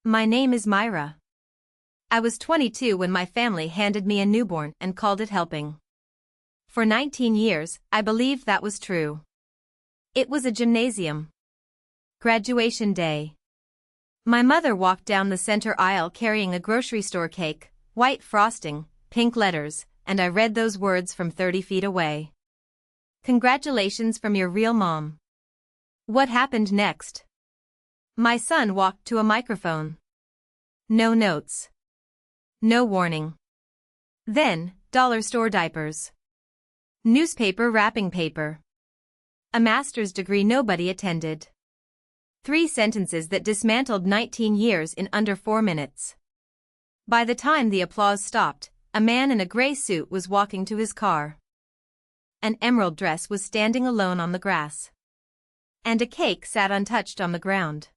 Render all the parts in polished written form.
My name is Myra. I was 22 when my family handed me a newborn and called it helping. For 19 years, I believed that was true. It was a gymnasium. Graduation day. My mother walked down the center aisle carrying a grocery store cake, white frosting, pink letters, and I read those words from 30 feet away. Congratulations from your real mom. What happened next? My son walked to a microphone. No notes. No warning. Then, dollar store diapers. Newspaper wrapping paper. A master's degree nobody attended. 3 sentences that dismantled 19 years in under 4 minutes. By the time the applause stopped, a man in a gray suit was walking to his car. An emerald dress was standing alone on the grass. And a cake sat untouched on the ground.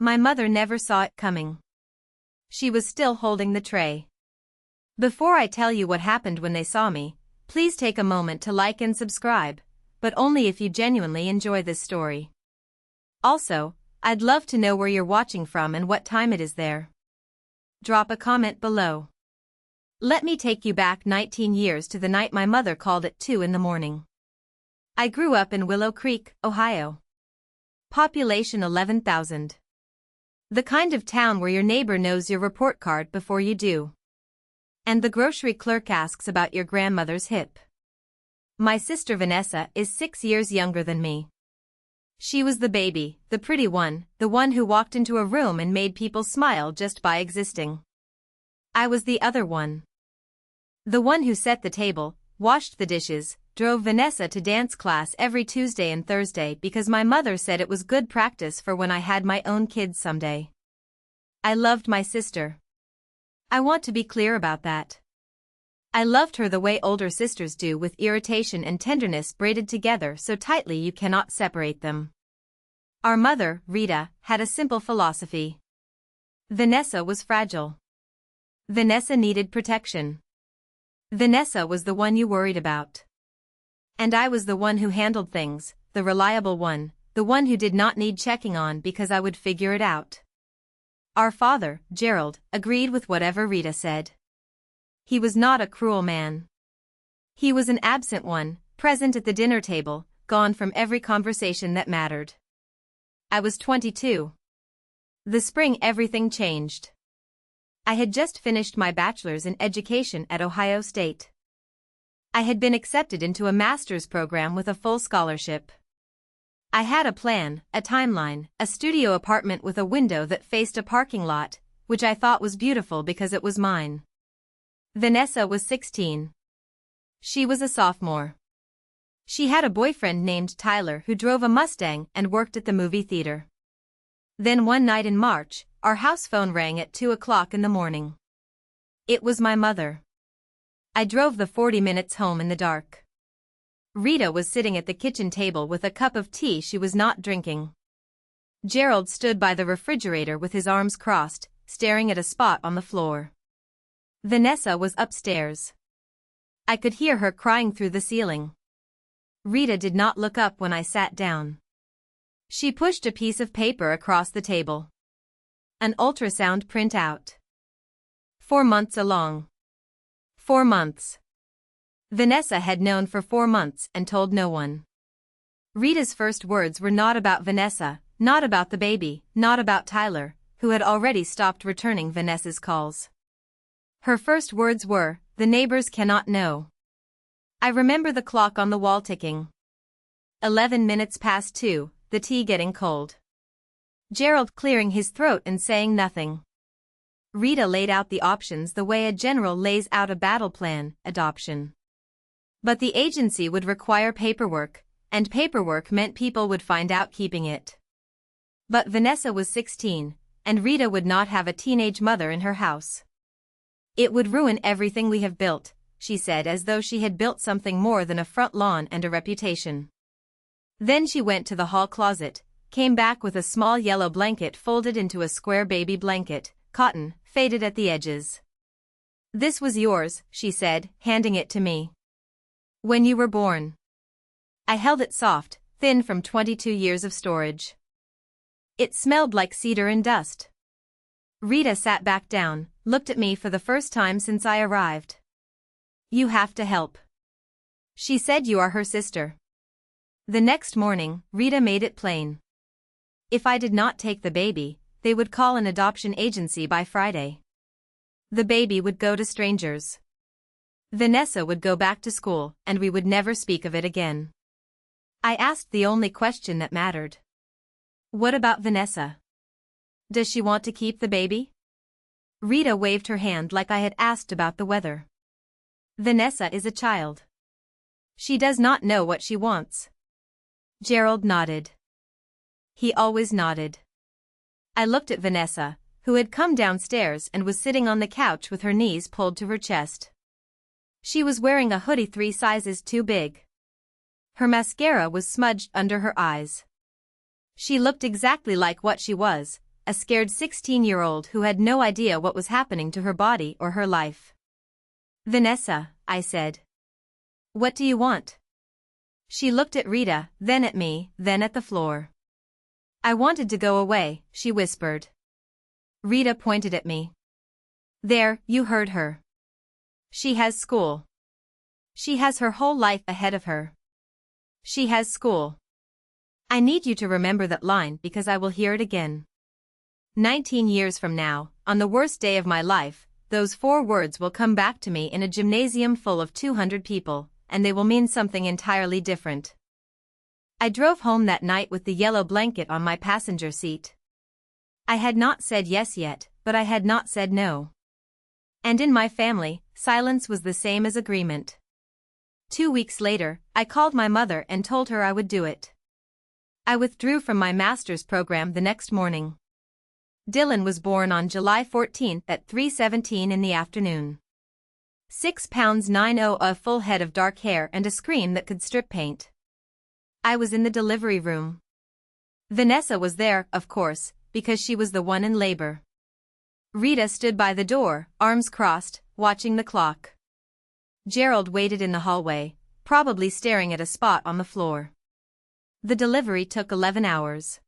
My mother never saw it coming. She was still holding the tray. Before I tell you what happened when they saw me, please take a moment to like and subscribe, but only if you genuinely enjoy this story. Also, I'd love to know where you're watching from and what time it is there. Drop a comment below. Let me take you back 19 years to the night my mother called at 2 in the morning. I grew up in Willow Creek, Ohio. Population 11,000. The kind of town where your neighbor knows your report card before you do. And the grocery clerk asks about your grandmother's hip. My sister Vanessa is 6 years younger than me. She was the baby, the pretty one, the one who walked into a room and made people smile just by existing. I was the other one. The one who set the table, washed the dishes, drove Vanessa to dance class every Tuesday and Thursday because my mother said it was good practice for when I had my own kids someday. I loved my sister. I want to be clear about that. I loved her the way older sisters do, with irritation and tenderness braided together so tightly you cannot separate them. Our mother, Rita, had a simple philosophy. Vanessa was fragile. Vanessa needed protection. Vanessa was the one you worried about. And I was the one who handled things, the reliable one, the one who did not need checking on because I would figure it out. Our father, Gerald, agreed with whatever Rita said. He was not a cruel man. He was an absent one, present at the dinner table, gone from every conversation that mattered. I was 22. The spring everything changed. I had just finished my bachelor's in education at Ohio State. I had been accepted into a master's program with a full scholarship. I had a plan, a timeline, a studio apartment with a window that faced a parking lot, which I thought was beautiful because it was mine. Vanessa was 16. She was a sophomore. She had a boyfriend named Tyler who drove a Mustang and worked at the movie theater. Then one night in March, our house phone rang at 2 o'clock in the morning. It was my mother. I drove the 40 minutes home in the dark. Rita was sitting at the kitchen table with a cup of tea she was not drinking. Gerald stood by the refrigerator with his arms crossed, staring at a spot on the floor. Vanessa was upstairs. I could hear her crying through the ceiling. Rita did not look up when I sat down. She pushed a piece of paper across the table. An ultrasound printout. 4 months along. 4 months. Vanessa had known for 4 months and told no one. Rita's first words were not about Vanessa, not about the baby, not about Tyler, who had already stopped returning Vanessa's calls. Her first words were, "The neighbors cannot know." I remember the clock on the wall ticking. 11 minutes past 2, the tea getting cold. Gerald clearing his throat and saying nothing. Rita laid out the options the way a general lays out a battle plan: adoption. But the agency would require paperwork, and paperwork meant people would find out keeping it. But Vanessa was 16, and Rita would not have a teenage mother in her house. "It would ruin everything we have built," she said, as though she had built something more than a front lawn and a reputation. Then she went to the hall closet, came back with a small yellow blanket folded into a square baby blanket, cotton, faded at the edges. "This was yours," she said, handing it to me. "When you were born." I held it soft, thin from 22 years of storage. It smelled like cedar and dust. Rita sat back down, looked at me for the first time since I arrived. You have to help. She said you are her sister. The next morning, Rita made it plain. If I did not take the baby, they would call an adoption agency by Friday. The baby would go to strangers. Vanessa would go back to school, and we would never speak of it again. I asked the only question that mattered. What about Vanessa? Does she want to keep the baby? Rita waved her hand like I had asked about the weather. Vanessa is a child. She does not know what she wants. Gerald nodded. He always nodded. I looked at Vanessa, who had come downstairs and was sitting on the couch with her knees pulled to her chest. She was wearing a hoodie 3 sizes too big. Her mascara was smudged under her eyes. She looked exactly like what she was, a scared 16-year-old who had no idea what was happening to her body or her life. Vanessa, I said. What do you want? She looked at Rita, then at me, then at the floor. I wanted to go away, she whispered. Rita pointed at me. There, you heard her. She has school. She has her whole life ahead of her. She has school. I need you to remember that line because I will hear it again. 19 years from now, on the worst day of my life, those 4 words will come back to me in a gymnasium full of 200 people, and they will mean something entirely different. I drove home that night with the yellow blanket on my passenger seat. I had not said yes yet, but I had not said no. And in my family, silence was the same as agreement. 2 weeks later, I called my mother and told her I would do it. I withdrew from my master's program the next morning. Dylan was born on July 14 at 3:17 in the afternoon. 6 pounds 9/0, a full head of dark hair and a scream that could strip paint. I was in the delivery room. Vanessa was there, of course, because she was the one in labor. Rita stood by the door, arms crossed, watching the clock. Gerald waited in the hallway, probably staring at a spot on the floor. The delivery took 11 hours.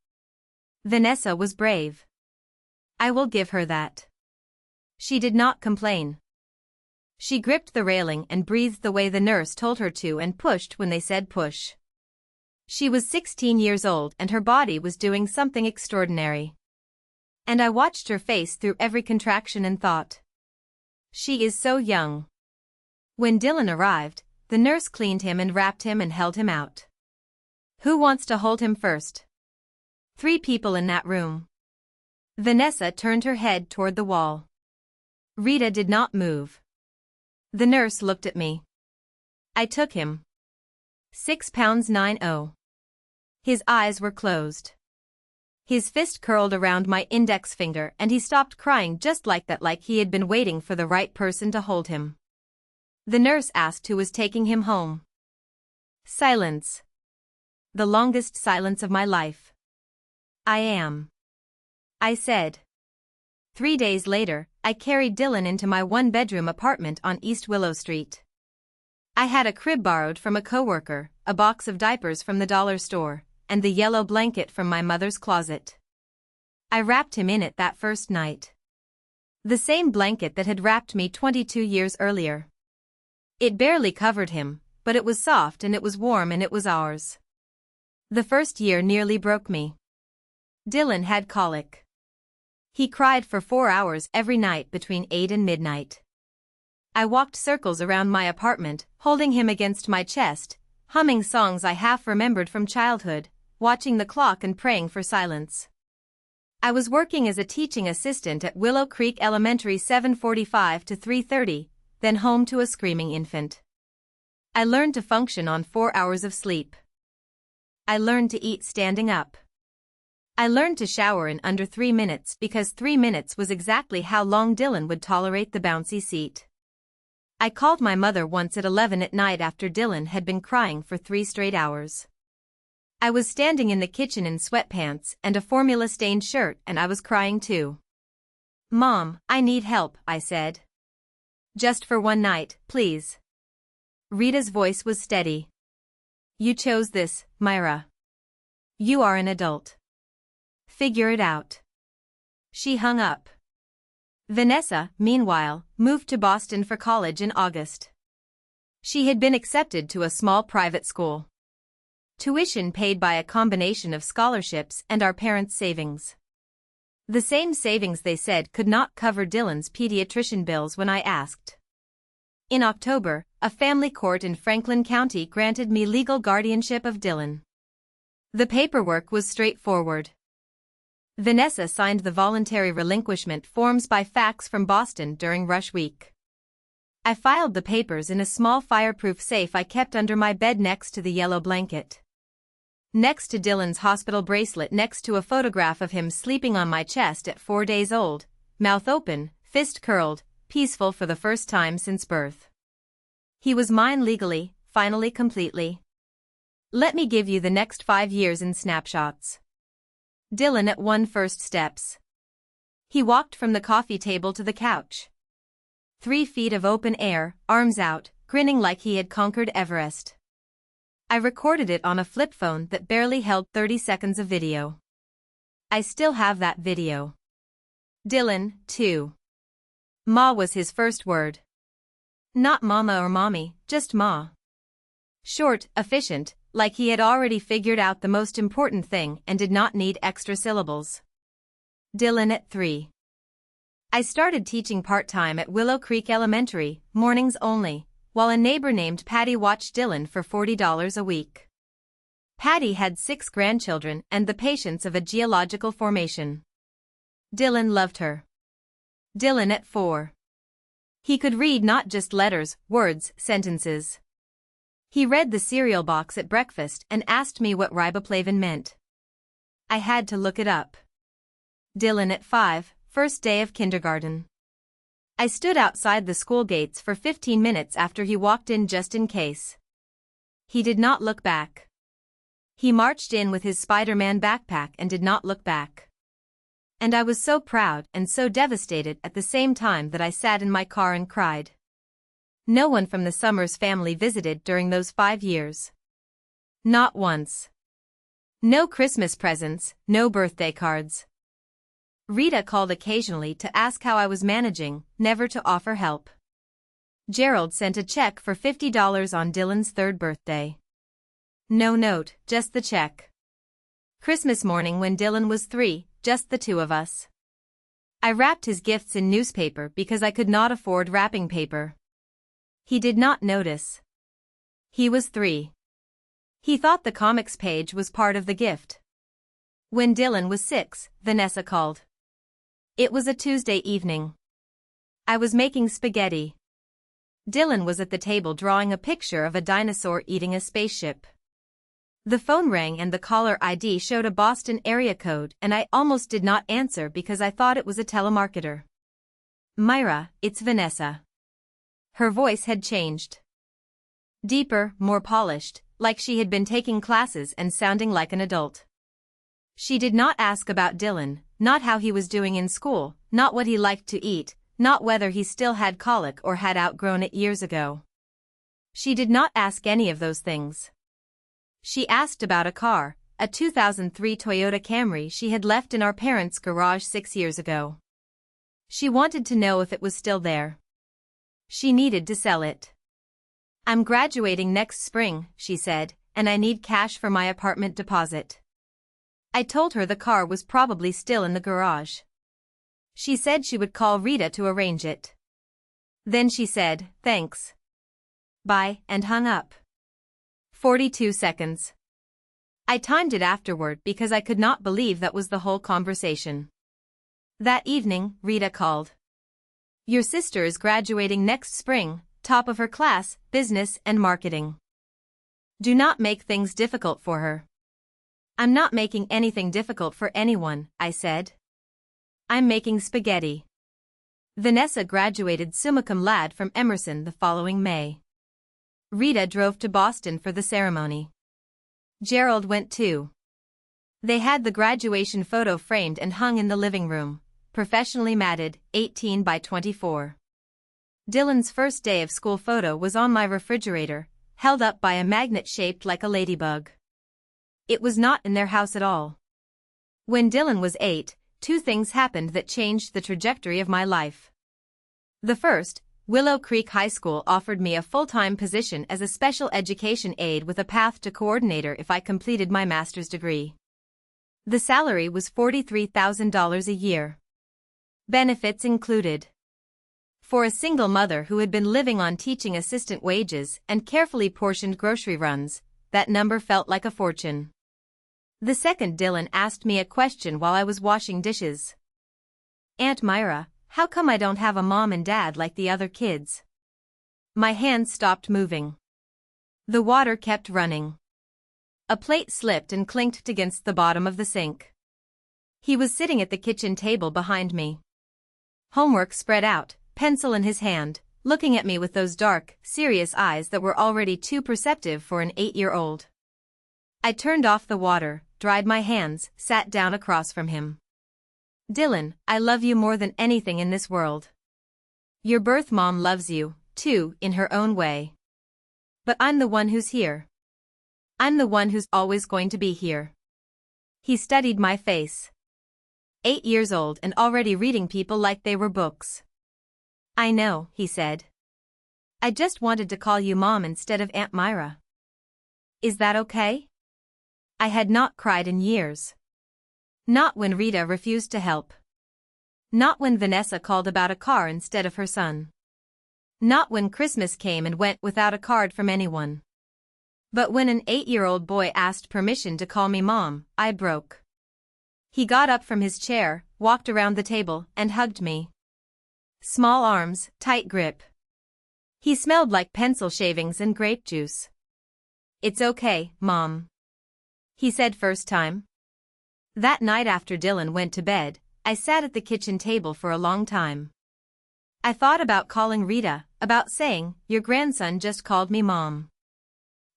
Vanessa was brave. I will give her that. She did not complain. She gripped the railing and breathed the way the nurse told her to and pushed when they said push. She was 16 years old and her body was doing something extraordinary. And I watched her face through every contraction and thought. She is so young. When Dylan arrived, the nurse cleaned him and wrapped him and held him out. Who wants to hold him first? 3 people in that room. Vanessa turned her head toward the wall. Rita did not move. The nurse looked at me. I took him. 6 pounds 9/0. His eyes were closed. His fist curled around my index finger and he stopped crying just like that, like he had been waiting for the right person to hold him. The nurse asked who was taking him home. Silence. The longest silence of my life. I am. I said. 3 days later, I carried Dylan into my 1-bedroom apartment on East Willow Street. I had a crib borrowed from a coworker, a box of diapers from the dollar store, and the yellow blanket from my mother's closet. I wrapped him in it that first night. The same blanket that had wrapped me 22 years earlier. It barely covered him, but it was soft and it was warm and it was ours. The first year nearly broke me. Dylan had colic. He cried for 4 hours every night between 8 and midnight. I walked circles around my apartment, holding him against my chest, humming songs I half remembered from childhood, watching the clock and praying for silence. I was working as a teaching assistant at Willow Creek Elementary 7:45 to 3:30, then home to a screaming infant. I learned to function on 4 hours of sleep. I learned to eat standing up. I learned to shower in under 3 minutes because 3 minutes was exactly how long Dylan would tolerate the bouncy seat. I called my mother once at 11 at night after Dylan had been crying for 3 straight hours. I was standing in the kitchen in sweatpants and a formula-stained shirt and I was crying too. Mom, I need help, I said. Just for 1 night, please. Rita's voice was steady. You chose this, Myra. You are an adult. Figure it out. She hung up. Vanessa, meanwhile, moved to Boston for college in August. She had been accepted to a small private school. Tuition paid by a combination of scholarships and our parents' savings. The same savings they said could not cover Dylan's pediatrician bills when I asked. In October, a family court in Franklin County granted me legal guardianship of Dylan. The paperwork was straightforward. Vanessa signed the voluntary relinquishment forms by fax from Boston during rush week. I filed the papers in a small fireproof safe I kept under my bed next to the yellow blanket. Next to Dylan's hospital bracelet, next to a photograph of him sleeping on my chest at 4 days old, mouth open, fist curled, peaceful for the first time since birth. He was mine legally, finally, completely. Let me give you the next 5 years in snapshots. Dylan at 1 first steps. He walked from the coffee table to the couch. 3 feet of open air, arms out, grinning like he had conquered Everest. I recorded it on a flip phone that barely held 30 seconds of video. I still have that video. Dylan, 2. Ma was his first word. Not mama or mommy, just ma. Short, efficient, like he had already figured out the most important thing and did not need extra syllables. Dylan at 3. I started teaching part-time at Willow Creek Elementary, mornings only, while a neighbor named Patty watched Dylan for $40 a week. Patty had 6 grandchildren and the patience of a geological formation. Dylan loved her. Dylan at 4. He could read not just letters, words, sentences. He read the cereal box at breakfast and asked me what riboflavin meant. I had to look it up. Dylan at 5, first day of kindergarten. I stood outside the school gates for 15 minutes after he walked in just in case. He did not look back. He marched in with his Spider-Man backpack and did not look back. And I was so proud and so devastated at the same time that I sat in my car and cried. No one from the Summers family visited during those 5 years. Not once. No Christmas presents, no birthday cards. Rita called occasionally to ask how I was managing, never to offer help. Gerald sent a check for $50 on Dylan's 3rd birthday. No note, just the check. Christmas morning when Dylan was 3, just the 2 of us. I wrapped his gifts in newspaper because I could not afford wrapping paper. He did not notice. He was 3. He thought the comics page was part of the gift. When Dylan was 6, Vanessa called. It was a Tuesday evening. I was making spaghetti. Dylan was at the table drawing a picture of a dinosaur eating a spaceship. The phone rang and the caller ID showed a Boston area code and I almost did not answer because I thought it was a telemarketer. Myra, it's Vanessa. Her voice had changed. Deeper, more polished, like she had been taking classes and sounding like an adult. She did not ask about Dylan, not how he was doing in school, not what he liked to eat, not whether he still had colic or had outgrown it years ago. She did not ask any of those things. She asked about a car, a 2003 Toyota Camry she had left in our parents' garage 6 years ago. She wanted to know if it was still there. She needed to sell it. I'm graduating next spring, she said, and I need cash for my apartment deposit. I told her the car was probably still in the garage. She said she would call Rita to arrange it. Then she said, thanks. Bye, and hung up. 42 seconds. I timed it afterward because I could not believe that was the whole conversation. That evening, Rita called. Your sister is graduating next spring, top of her class, business and marketing. Do not make things difficult for her. I'm not making anything difficult for anyone, I said. I'm making spaghetti. Vanessa graduated summa cum laude from Emerson the following May. Rita drove to Boston for the ceremony. Gerald went too. They had the graduation photo framed and hung in the living room, professionally matted, 18 by 24. Dylan's first day of school photo was on my refrigerator, held up by a magnet shaped like a ladybug. It was not in their house at all. When Dylan was 8, two things happened that changed the trajectory of my life. The first, Willow Creek High School offered me a full-time position as a special education aide with a path to coordinator if I completed my master's degree. The salary was $43,000 a year. Benefits included. For a single mother who had been living on teaching assistant wages and carefully portioned grocery runs, that number felt like a fortune. The second, Dylan asked me a question while I was washing dishes. "Aunt Myra, how come I don't have a mom and dad like the other kids?" My hands stopped moving. The water kept running. A plate slipped and clinked against the bottom of the sink. He was sitting at the kitchen table behind me. Homework spread out, pencil in his hand, looking at me with those dark, serious eyes that were already too perceptive for an 8-year-old. I turned off the water, dried my hands, sat down across from him. "Dylan, I love you more than anything in this world. Your birth mom loves you, too, in her own way. But I'm the one who's here. I'm the one who's always going to be here." He studied my face. 8 years old and already reading people like they were books. "I know," he said. "I just wanted to call you Mom instead of Aunt Myra. Is that okay?" I had not cried in years. Not when Rita refused to help. Not when Vanessa called about a car instead of her son. Not when Christmas came and went without a card from anyone. But when an 8-year-old boy asked permission to call me Mom, I broke. He got up from his chair, walked around the table, and hugged me. Small arms, tight grip. He smelled like pencil shavings and grape juice. "It's okay, Mom," he said first time. That night after Dylan went to bed, I sat at the kitchen table for a long time. I thought about calling Rita, about saying, "Your grandson just called me Mom.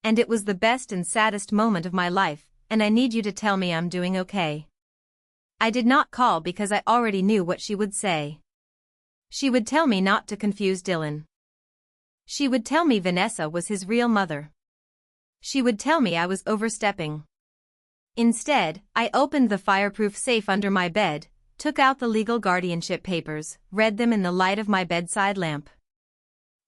And it was the best and saddest moment of my life, and I need you to tell me I'm doing okay." I did not call because I already knew what she would say. She would tell me not to confuse Dylan. She would tell me Vanessa was his real mother. She would tell me I was overstepping. Instead, I opened the fireproof safe under my bed, took out the legal guardianship papers, read them in the light of my bedside lamp.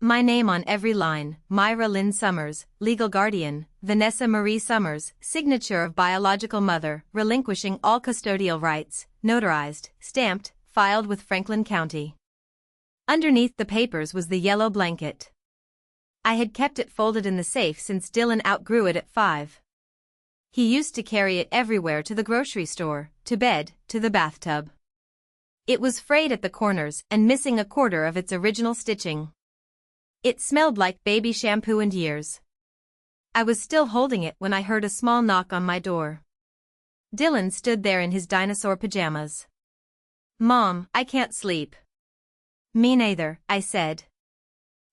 My name on every line: Myra Lynn Summers, legal guardian; Vanessa Marie Summers, signature of biological mother, relinquishing all custodial rights, notarized, stamped, filed with Franklin County. Underneath the papers was the yellow blanket. I had kept it folded in the safe since Dylan outgrew it at 5. He used to carry it everywhere, to the grocery store, to bed, to the bathtub. It was frayed at the corners and missing a quarter of its original stitching. It smelled like baby shampoo and years. I was still holding it when I heard a small knock on my door. Dylan stood there in his dinosaur pajamas. "Mom, I can't sleep." "Me neither," I said.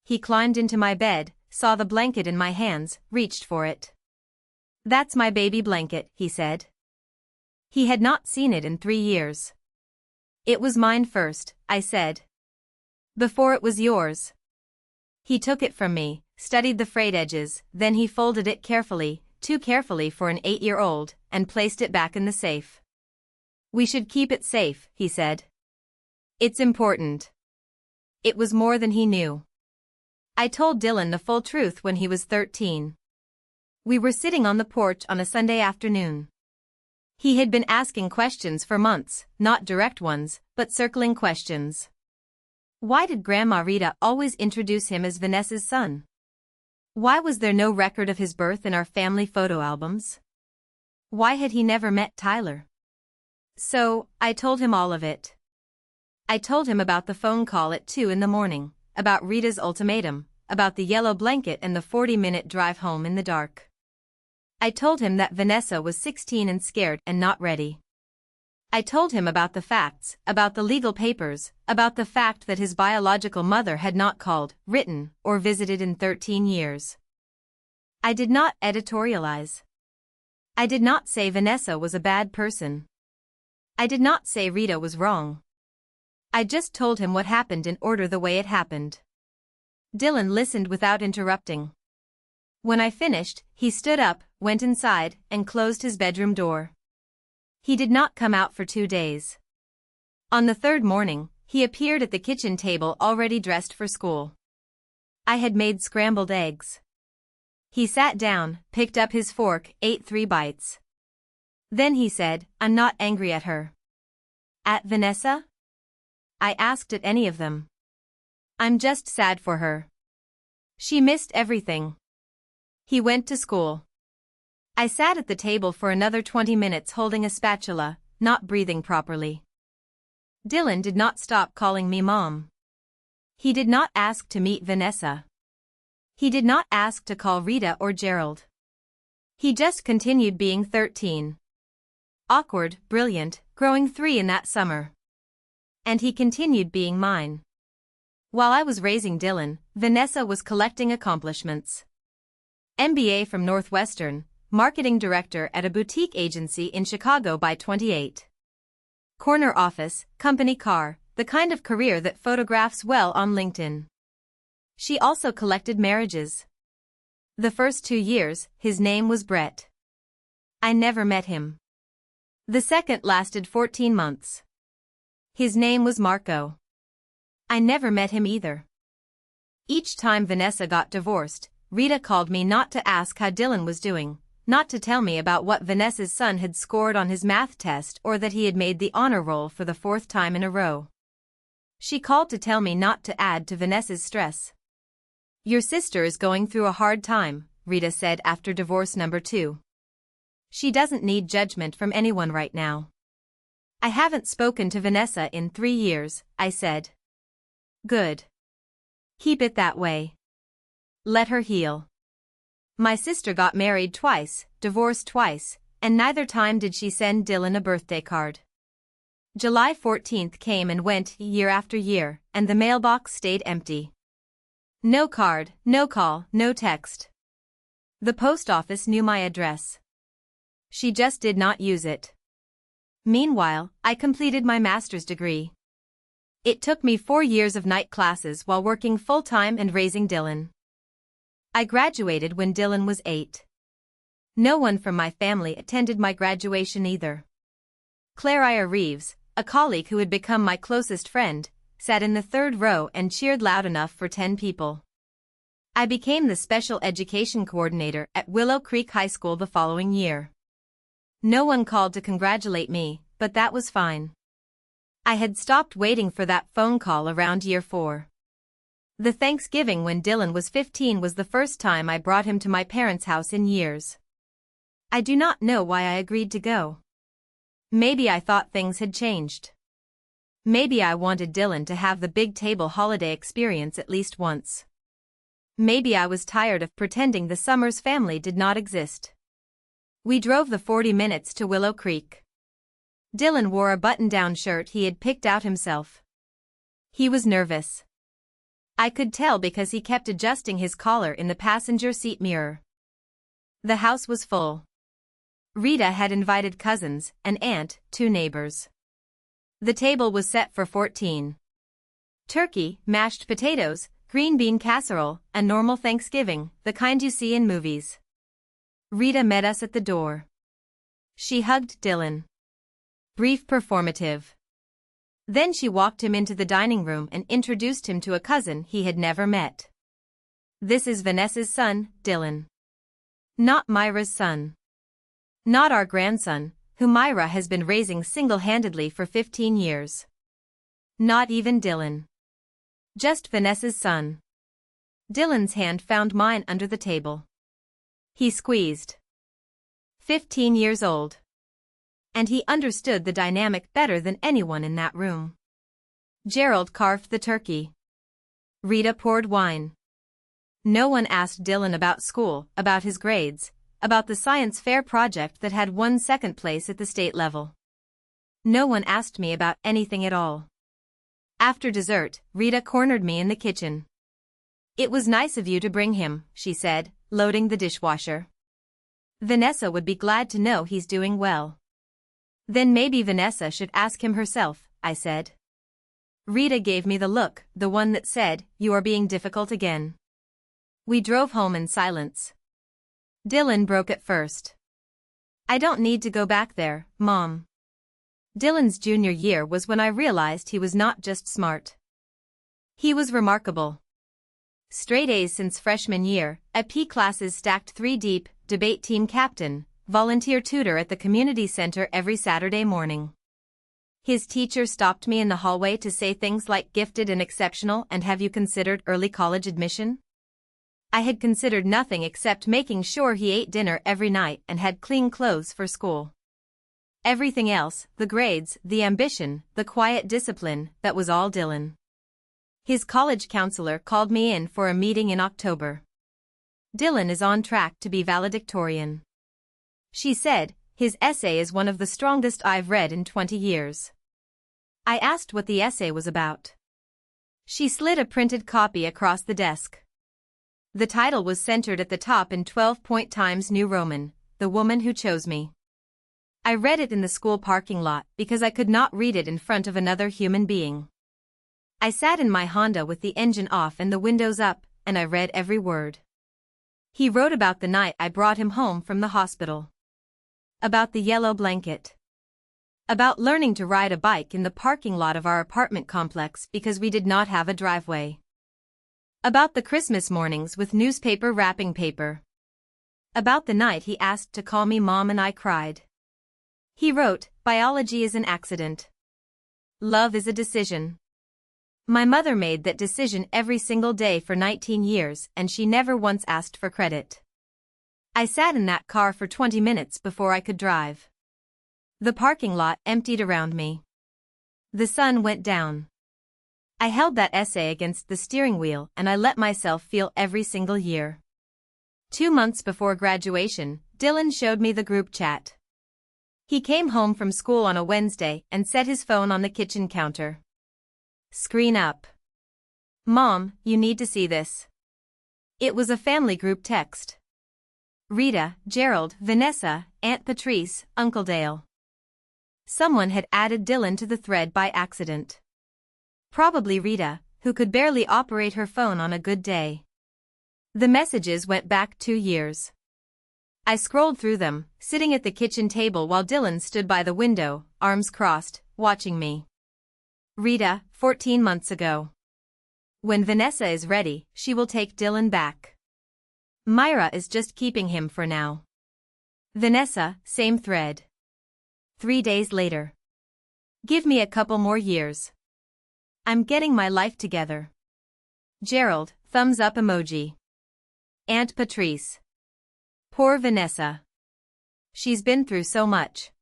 He climbed into my bed, saw the blanket in my hands, reached for it. "That's my baby blanket," he said. He had not seen it in 3 years. "It was mine first," I said. "Before it was yours." He took it from me, studied the frayed edges, then he folded it carefully, too carefully for an 8-year-old, and placed it back in the safe. "We should keep it safe," he said. "It's important." It was more than he knew. I told Dylan the full truth when he was 13. We were sitting on the porch on a Sunday afternoon. He had been asking questions for months, not direct ones, but circling questions. Why did Grandma Rita always introduce him as Vanessa's son? Why was there no record of his birth in our family photo albums? Why had he never met Tyler? So, I told him all of it. I told him about the phone call at 2 in the morning, about Rita's ultimatum, about the yellow blanket and the 40-minute drive home in the dark. I told him that Vanessa was 16 and scared and not ready. I told him about the facts, about the legal papers, about the fact that his biological mother had not called, written, or visited in 13 years. I did not editorialize. I did not say Vanessa was a bad person. I did not say Rita was wrong. I just told him what happened in order the way it happened. Dylan listened without interrupting. When I finished, he stood up, went inside, and closed his bedroom door. He did not come out for 2 days. On the third morning, he appeared at the kitchen table already dressed for school. I had made scrambled eggs. He sat down, picked up his fork, ate 3 bites. Then he said, "I'm not angry at her." At Vanessa? I asked at any of them. I'm just sad for her. She missed everything. He went to school. I sat at the table for another 20 minutes holding a spatula, not breathing properly. Dylan did not stop calling me Mom. He did not ask to meet Vanessa. He did not ask to call Rita or Gerald. He just continued being 13. Awkward, brilliant, growing 3 in that summer. And he continued being mine. While I was raising Dylan, Vanessa was collecting accomplishments. MBA from Northwestern, marketing director at a boutique agency in Chicago by 28. Corner office, company car, the kind of career that photographs well on LinkedIn. She also collected marriages. The first 2 years, his name was Brett. I never met him. The second lasted 14 months. His name was Marco. I never met him either. Each time Vanessa got divorced, Rita called me not to ask how Dylan was doing, not to tell me about what Vanessa's son had scored on his math test or that he had made the honor roll for the 4th time in a row. She called to tell me not to add to Vanessa's stress. Your sister is going through a hard time, Rita said after divorce number 2. She doesn't need judgment from anyone right now. I haven't spoken to Vanessa in 3 years, I said. Good. Keep it that way. Let her heal. My sister got married twice, divorced twice, and neither time did she send Dylan a birthday card. July 14th came and went year after year, and the mailbox stayed empty. No card, no call, no text. The post office knew my address. She just did not use it. Meanwhile, I completed my master's degree. It took me 4 years of night classes while working full-time and raising Dylan. I graduated when Dylan was 8. No one from my family attended my graduation either. Claire Reeves, a colleague who had become my closest friend, sat in the 3rd row and cheered loud enough for 10 people. I became the special education coordinator at Willow Creek High School the following year. No one called to congratulate me, but that was fine. I had stopped waiting for that phone call around year 4. The Thanksgiving when Dylan was 15 was the first time I brought him to my parents' house in years. I do not know why I agreed to go. Maybe I thought things had changed. Maybe I wanted Dylan to have the big table holiday experience at least once. Maybe I was tired of pretending the Summers family did not exist. We drove the 40 minutes to Willow Creek. Dylan wore a button-down shirt he had picked out himself. He was nervous. I could tell because he kept adjusting his collar in the passenger seat mirror. The house was full. Rita had invited cousins, an aunt, 2 neighbors. The table was set for 14. Turkey, mashed potatoes, green bean casserole, a normal Thanksgiving, the kind you see in movies. Rita met us at the door. She hugged Dylan. Brief performative. Then she walked him into the dining room and introduced him to a cousin he had never met. This is Vanessa's son, Dylan. Not Myra's son. Not our grandson, who Myra has been raising single-handedly for 15 years. Not even Dylan. Just Vanessa's son. Dylan's hand found mine under the table. He squeezed. 15 years old. And he understood the dynamic better than anyone in that room. Gerald carved the turkey. Rita poured wine. No one asked Dylan about school, about his grades, about the science fair project that had won 2nd place at the state level. No one asked me about anything at all. After dessert, Rita cornered me in the kitchen. It was nice of you to bring him, she said, loading the dishwasher. Vanessa would be glad to know he's doing well. Then maybe Vanessa should ask him herself, I said. Rita gave me the look, the one that said, "You are being difficult again." We drove home in silence. Dylan broke it first. I don't need to go back there, Mom. Dylan's junior year was when I realized he was not just smart. He was remarkable. Straight A's since freshman year, AP classes stacked 3 deep, debate team captain, volunteer tutor at the community center every Saturday morning. His teacher stopped me in the hallway to say things like gifted and exceptional and have you considered early college admission? I had considered nothing except making sure he ate dinner every night and had clean clothes for school. Everything else, the grades, the ambition, the quiet discipline, that was all Dylan. His college counselor called me in for a meeting in October. Dylan is on track to be valedictorian. She said, his essay is one of the strongest I've read in 20 years. I asked what the essay was about. She slid a printed copy across the desk. The title was centered at the top in 12-point Times New Roman, The Woman Who Chose Me. I read it in the school parking lot because I could not read it in front of another human being. I sat in my Honda with the engine off and the windows up, and I read every word. He wrote about the night I brought him home from the hospital. About the yellow blanket. About learning to ride a bike in the parking lot of our apartment complex because we did not have a driveway. About the Christmas mornings with newspaper wrapping paper. About the night he asked to call me Mom and I cried. He wrote, biology is an accident. Love is a decision. My mother made that decision every single day for 19 years and she never once asked for credit. I sat in that car for 20 minutes before I could drive. The parking lot emptied around me. The sun went down. I held that essay against the steering wheel and I let myself feel every single year. 2 months before graduation, Dylan showed me the group chat. He came home from school on a Wednesday and set his phone on the kitchen counter. Screen up. Mom, you need to see this. It was a family group text. Rita, Gerald, Vanessa, Aunt Patrice, Uncle Dale. Someone had added Dylan to the thread by accident. Probably Rita, who could barely operate her phone on a good day. The messages went back 2 years. I scrolled through them, sitting at the kitchen table while Dylan stood by the window, arms crossed, watching me. Rita, 14 months ago. When Vanessa is ready, she will take Dylan back. Myra is just keeping him for now. Vanessa, same thread. 3 days later. Give me a couple more years. I'm getting my life together. Gerald, thumbs up emoji. Aunt Patrice. Poor Vanessa. She's been through so much.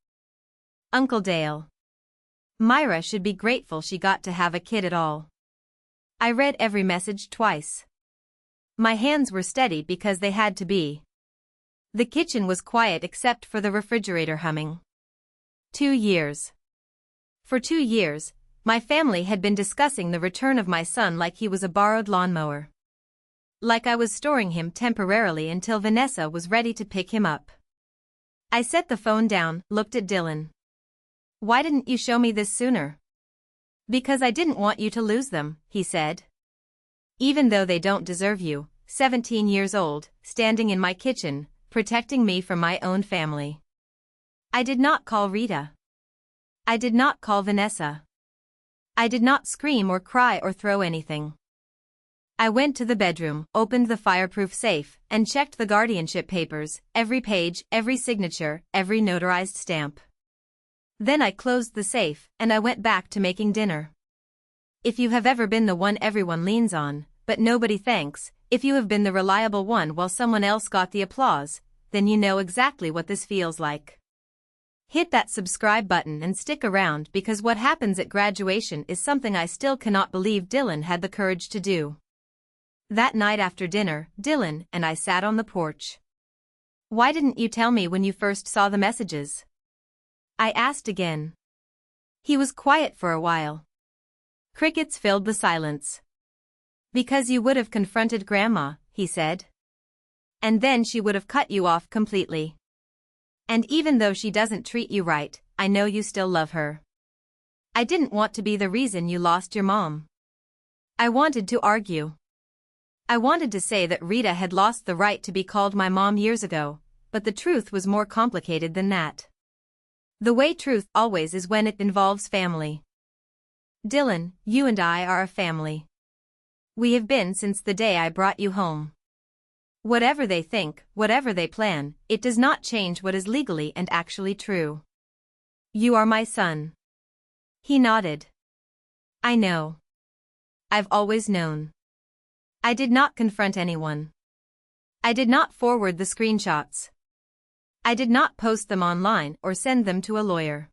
Uncle Dale. Myra should be grateful she got to have a kid at all. I read every message twice. My hands were steady because they had to be. The kitchen was quiet except for the refrigerator humming. 2 years. For 2 years, my family had been discussing the return of my son like he was a borrowed lawnmower. Like I was storing him temporarily until Vanessa was ready to pick him up. I set the phone down, looked at Dylan. Why didn't you show me this sooner? Because I didn't want you to lose them, he said. Even though they don't deserve you, 17 years old, standing in my kitchen, protecting me from my own family. I did not call Rita. I did not call Vanessa. I did not scream or cry or throw anything. I went to the bedroom, opened the fireproof safe, and checked the guardianship papers, every page, every signature, every notarized stamp. Then I closed the safe, and I went back to making dinner. If you have ever been the one everyone leans on, but nobody thanks, if you have been the reliable one while someone else got the applause, then you know exactly what this feels like. Hit that subscribe button and stick around because what happens at graduation is something I still cannot believe Dylan had the courage to do. That night after dinner, Dylan and I sat on the porch. Why didn't you tell me when you first saw the messages? I asked again. He was quiet for a while. Crickets filled the silence. Because you would have confronted Grandma, he said. And then she would have cut you off completely. And even though she doesn't treat you right, I know you still love her. I didn't want to be the reason you lost your mom. I wanted to argue. I wanted to say that Rita had lost the right to be called my mom years ago, but the truth was more complicated than that. The way truth always is when it involves family. Dylan, you and I are a family. We have been since the day I brought you home. Whatever they think, whatever they plan, it does not change what is legally and actually true. You are my son. He nodded. I know. I've always known. I did not confront anyone. I did not forward the screenshots. I did not post them online or send them to a lawyer.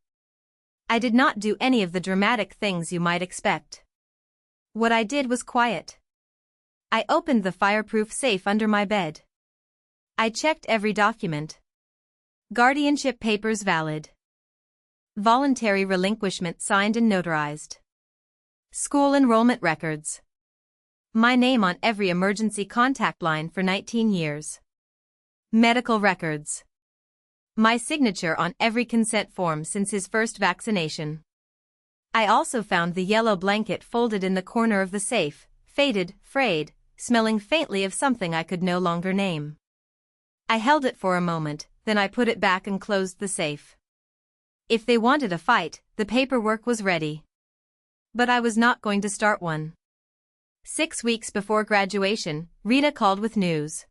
I did not do any of the dramatic things you might expect. What I did was quiet. I opened the fireproof safe under my bed. I checked every document. Guardianship papers valid. Voluntary relinquishment signed and notarized. School enrollment records. My name on every emergency contact line for 19 years. Medical records. My signature on every consent form since his first vaccination. I also found the yellow blanket folded in the corner of the safe, faded, frayed, smelling faintly of something I could no longer name. I held it for a moment, then I put it back and closed the safe. If they wanted a fight, the paperwork was ready. But I was not going to start one. 6 weeks before graduation, Rita called with news.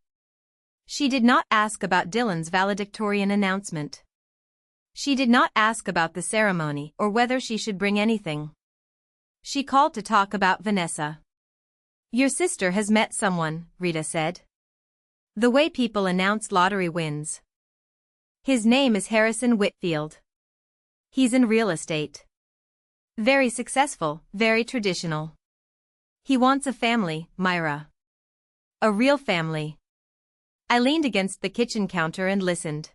She did not ask about Dylan's valedictorian announcement. She did not ask about the ceremony or whether she should bring anything. She called to talk about Vanessa. Your sister has met someone, Rita said. The way people announce lottery wins. His name is Harrison Whitfield. He's in real estate. Very successful, very traditional. He wants a family, Myra. A real family. I leaned against the kitchen counter and listened.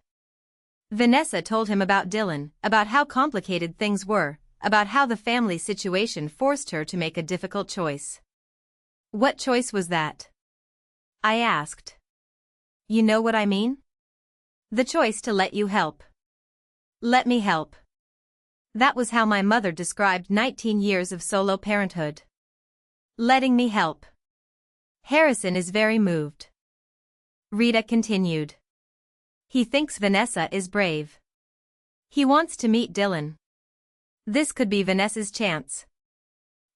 Vanessa told him about Dylan, about how complicated things were, about how the family situation forced her to make a difficult choice. What choice was that? I asked. You know what I mean? The choice to let you help. Let me help. That was how my mother described 19 years of solo parenthood. Letting me help. Harrison is very moved. Rita continued. He thinks Vanessa is brave. He wants to meet Dylan. This could be Vanessa's chance.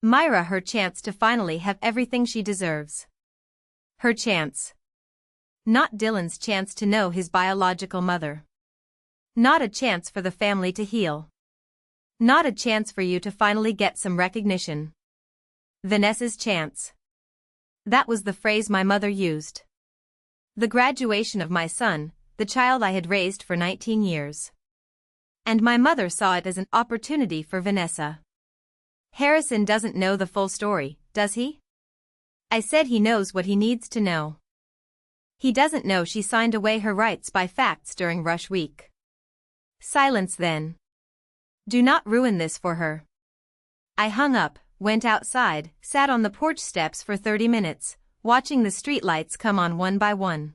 Myra, her chance to finally have everything she deserves. Her chance. Not Dylan's chance to know his biological mother. Not a chance for the family to heal. Not a chance for you to finally get some recognition. Vanessa's chance. That was the phrase my mother used. The graduation of my son, the child I had raised for 19 years. And my mother saw it as an opportunity for Vanessa. Harrison doesn't know the full story, does he? I said he knows what he needs to know. He doesn't know she signed away her rights by facts during rush week. Silence then. Do not ruin this for her. I hung up, went outside, sat on the porch steps for 30 minutes, watching the streetlights come on one by one.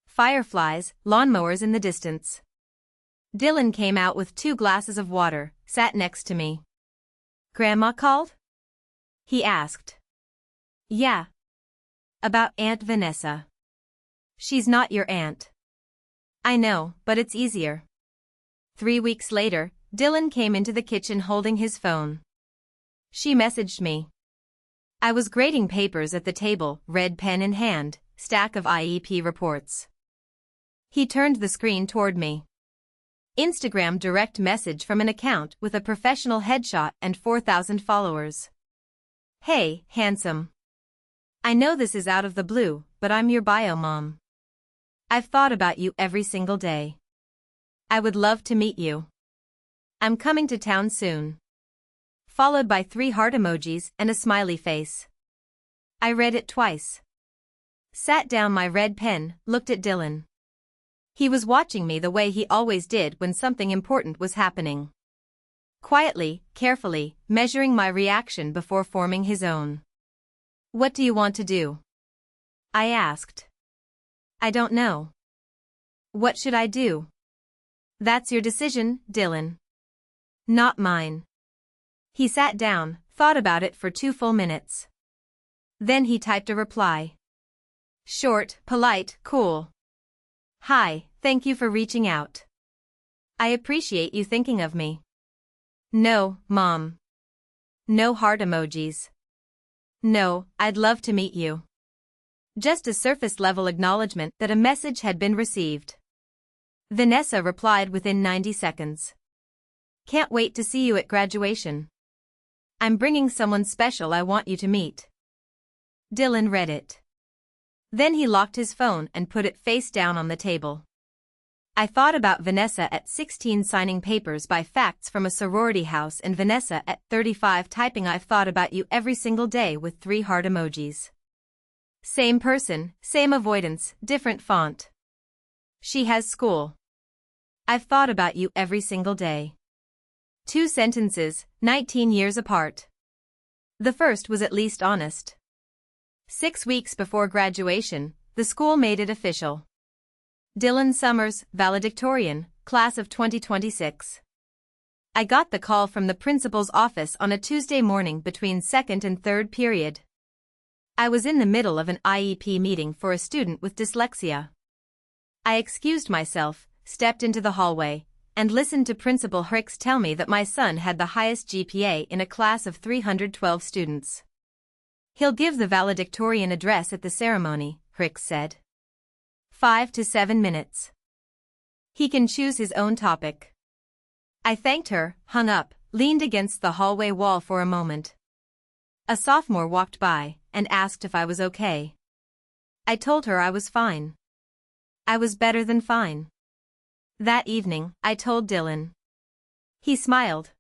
Fireflies, lawnmowers in the distance. Dylan came out with 2 glasses of water, sat next to me. Grandma called? He asked. Yeah. About Aunt Vanessa. She's not your aunt. I know, but it's easier. 3 weeks later, Dylan came into the kitchen holding his phone. She messaged me. I was grading papers at the table, red pen in hand, stack of IEP reports. He turned the screen toward me. Instagram direct message from an account with a professional headshot and 4,000 followers. Hey, handsome. I know this is out of the blue, but I'm your bio mom. I've thought about you every single day. I would love to meet you. I'm coming to town soon. Followed by 3 heart emojis and a smiley face. I read it twice. Sat down my red pen, looked at Dylan. He was watching me the way he always did when something important was happening. Quietly, carefully, measuring my reaction before forming his own. What do you want to do? I asked. I don't know. What should I do? That's your decision, Dylan. Not mine. He sat down, thought about it for 2 full minutes. Then he typed a reply. Short, polite, cool. Hi, thank you for reaching out. I appreciate you thinking of me. No, Mom. No heart emojis. No, I'd love to meet you. Just a surface-level acknowledgement that a message had been received. Vanessa replied within 90 seconds. Can't wait to see you at graduation. I'm bringing someone special I want you to meet. Dylan read it. Then he locked his phone and put it face down on the table. I thought about Vanessa at 16 signing papers by facts from a sorority house and Vanessa at 35 typing I've thought about you every single day with 3 heart emojis. Same person, same avoidance, different font. She has school. I've thought about you every single day. 2 sentences, 19 years apart. The first was at least honest. 6 weeks before graduation, the school made it official. Dylan Summers, valedictorian, class of 2026. I got the call from the principal's office on a Tuesday morning between second and third period. I was in the middle of an IEP meeting for a student with dyslexia. I excused myself, stepped into the hallway, and listened to Principal Hicks tell me that my son had the highest GPA in a class of 312 students. He'll give the valedictorian address at the ceremony, Hicks said. 5 to 7 minutes. He can choose his own topic. I thanked her, hung up, leaned against the hallway wall for a moment. A sophomore walked by and asked if I was okay. I told her I was fine. I was better than fine. That evening, I told Dylan. He smiled.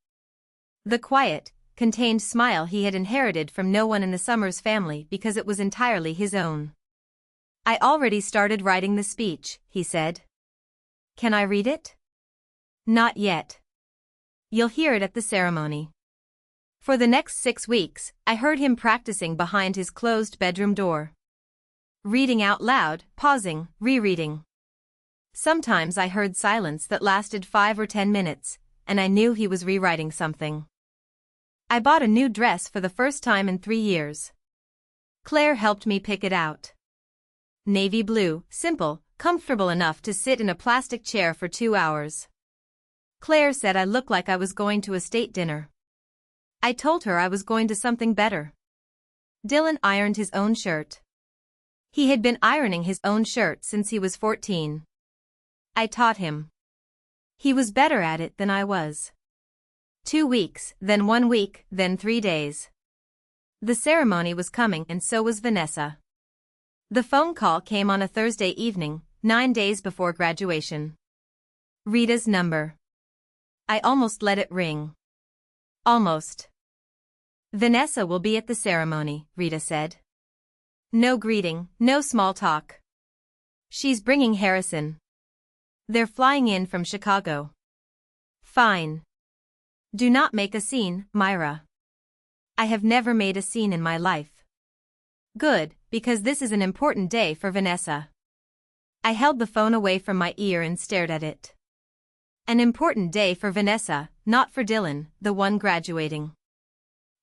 The quiet, contained smile he had inherited from no one in the Summers family because it was entirely his own. I already started writing the speech, he said. Can I read it? Not yet. You'll hear it at the ceremony. For the next 6 weeks, I heard him practicing behind his closed bedroom door. Reading out loud, pausing, rereading. Sometimes I heard silence that lasted 5 or 10 minutes, and I knew he was rewriting something. I bought a new dress for the first time in 3 years. Claire helped me pick it out. Navy blue, simple, comfortable enough to sit in a plastic chair for 2 hours. Claire said I looked like I was going to a state dinner. I told her I was going to something better. Dylan ironed his own shirt. He had been ironing his own shirt since he was 14. I taught him. He was better at it than I was. 2 weeks, then 1 week, then 3 days. The ceremony was coming and so was Vanessa. The phone call came on a Thursday evening, 9 days before graduation. Rita's number. I almost let it ring. Almost. Vanessa will be at the ceremony, Rita said. No greeting, no small talk. She's bringing Harrison. They're flying in from Chicago. Fine. Do not make a scene, Myra. I have never made a scene in my life. Good, because this is an important day for Vanessa. I held the phone away from my ear and stared at it. An important day for Vanessa, not for Dylan, the one graduating.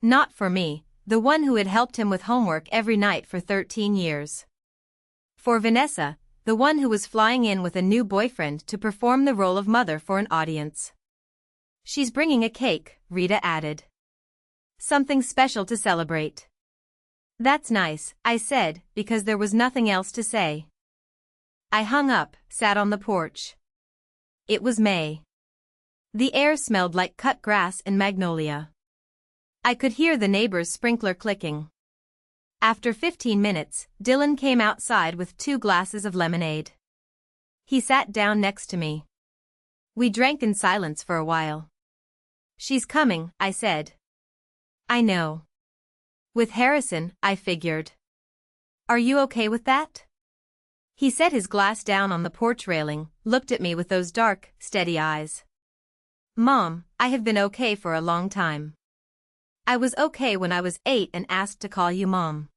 Not for me, the one who had helped him with homework every night for 13 years. For Vanessa, the one who was flying in with a new boyfriend to perform the role of mother for an audience. She's bringing a cake, Rita added. Something special to celebrate. That's nice, I said, because there was nothing else to say. I hung up, sat on the porch. It was May. The air smelled like cut grass and magnolia. I could hear the neighbor's sprinkler clicking. After 15 minutes, Dylan came outside with 2 glasses of lemonade. He sat down next to me. We drank in silence for a while. She's coming, I said. I know. With Harrison, I figured. Are you okay with that? He set his glass down on the porch railing, looked at me with those dark, steady eyes. Mom, I have been okay for a long time. I was okay when I was 8 and asked to call you Mom.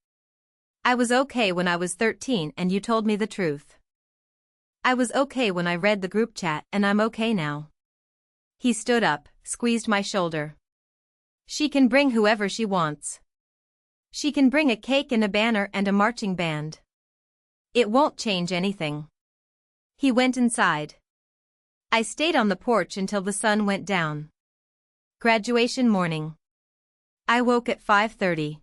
I was okay when I was 13 and you told me the truth. I was okay when I read the group chat and I'm okay now. He stood up, squeezed my shoulder. She can bring whoever she wants. She can bring a cake and a banner and a marching band. It won't change anything. He went inside. I stayed on the porch until the sun went down. Graduation morning. I woke at 5:30.